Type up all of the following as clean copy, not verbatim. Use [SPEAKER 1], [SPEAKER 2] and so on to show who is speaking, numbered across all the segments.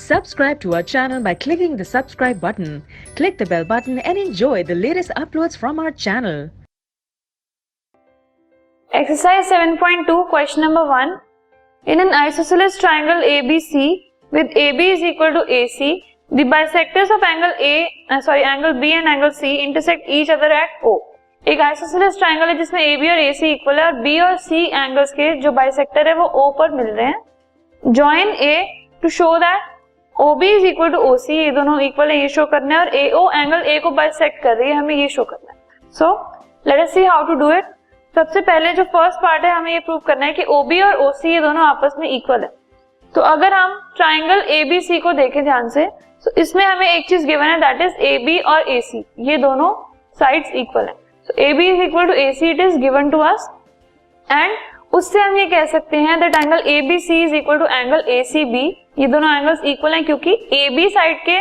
[SPEAKER 1] Subscribe to our channel by clicking the subscribe button. Click the bell button and enjoy the latest uploads from our channel.
[SPEAKER 2] Exercise 7.2, question number 1. In an isosceles triangle ABC with AB is equal to AC, the bisectors of angle B and angle C intersect each other at O. एक isosceles triangle है जिसमें AB और AC equal है और B और C angles के जो bisector है वो O पर मिल रहे हैं. Join A to show that OB is equal to OC, ये दोनों इक्वल है ये शो करना है, और AO एंगल A को बाइसेक्ट कर रही है, हमें ये शो करना है. So let us see how to do it. सबसे पहले जो फर्स्ट पार्ट है हमें ये प्रूव करना है कि OB और OC ये दोनों आपस में इक्वल है. तो अगर हम ट्रायंगल ABC को देखें ध्यान से, तो इसमें हमें एक चीज गिवन है दैट इज AB और AC, ये दोनों साइड्स इक्वल है. So AB is equal to AC, it is given to us, and उससे हम ये कह सकते हैं that angle ABC is equal to angle ACB. ये दोनों एंगल्स इक्वल हैं क्योंकि AB साइड के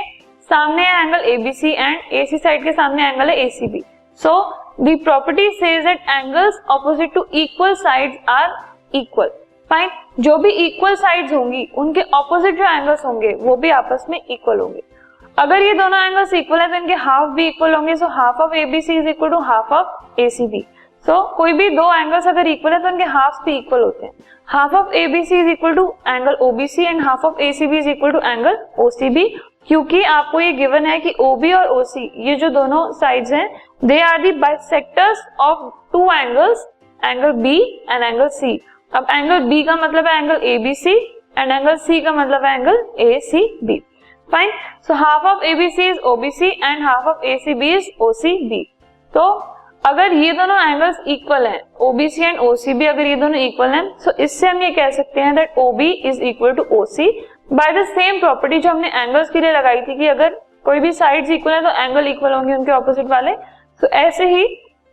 [SPEAKER 2] सामने है angle ABC and AC side के सामने एंगल है ACB. So the property says that angles opposite to equal sides are equal. Fine. जो भी इक्वल साइड्स होंगी उनके ऑपोजिट जो एंगल्स होंगे वो भी आपस में इक्वल होंगे. अगर ये दोनों एंगल्स इक्वल है तो इनके हाफ भी इक्वल होंगे. So half of ABC is equal to half of ACB. So कोई भी दो एंगल्स अगर इक्वल है तो उनके हाफ भी इक्वल होते हैं. Half of ABC is equal to angle OBC and half of ACB is equal to angle OCB, क्योंकि आपको ये गिवन है कि OB और OC ये जो दोनों साइड्स हैं they are the bisectors of two angles, angle B and angle C. अब एंगल B का मतलब है angle ABC and angle C का मतलब है angle ACB. Fine. So half of ABC is OBC and half of ACB is OCB. तो अगर ये दोनों एंगल्स इक्वल हैं, OBC एंड OCB अगर ये दोनों इक्वल हैं, तो इससे हम ये कह सकते हैं that OB is equal to OC by the same property जो हमने एंगल्स के लिए लगाई थी कि अगर कोई भी साइड्स इक्वल है तो एंगल इक्वल होंगे उनके ऑपोजिट वाले. तो ऐसे ही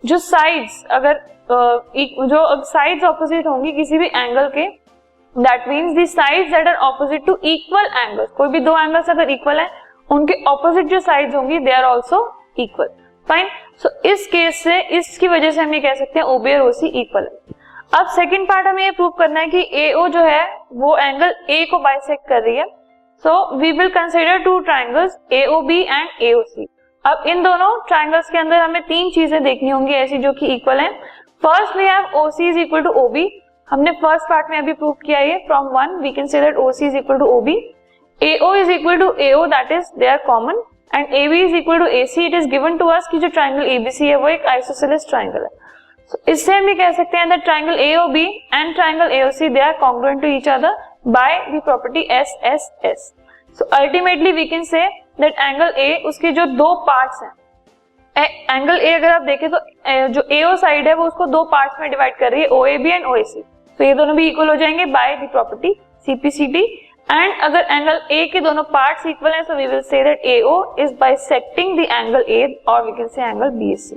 [SPEAKER 2] जो साइड्स अगर जो साइड्स ऑपोजिट होंगी किसी भी एंगल के, That means the sides that are opposite to equal angles, कोई भी दो एंगल्स अगर इक्वल हैं उनके ऑपोजिट जो साइड्स होंगी they are also equal. Fine. So इस केस से इसकी वजह से हम ये कह सकते हैं OB और OC इक्वल है. अब सेकंड पार्ट हमें ये प्रूव करना है कि AO जो है वो एंगल A को बाइसेक्ट कर रही है. So we will consider two triangles AOB and AOC. अब इन दोनों ट्रायंगल्स के अंदर हमें तीन चीजें देखनी होंगी ऐसी जो कि इक्वल हैं. First we have OC is equal to OB. हमने फर्स्ट पार्ट में अभी प्रूव किया है. From 1 we can say that OC is equal to OB. AO is equal to AO, that is they are common, and AB is equal to AC. It is given to us कि जो triangle ABC है वो एक isosceles triangle है. So, इससे हम ये कह सकते हैं that triangle AOB and triangle AOC they are congruent to each other by the property SSS. So ultimately we can say that angle A उसके जो दो पार्ट्स हैं, एंगल A अगर आप देखें तो जो AO साइड है वो उसको दो पार्ट्स में डिवाइड कर रही है, OAB एंड OAC. तो ये दोनों भी इक्वल हो जाएंगे by the property CPCD. And अगर एंगल A के दोनों पार्ट्स इक्वल हैं, so we will say that AO is bisecting the angle A, और we can say angle BSC.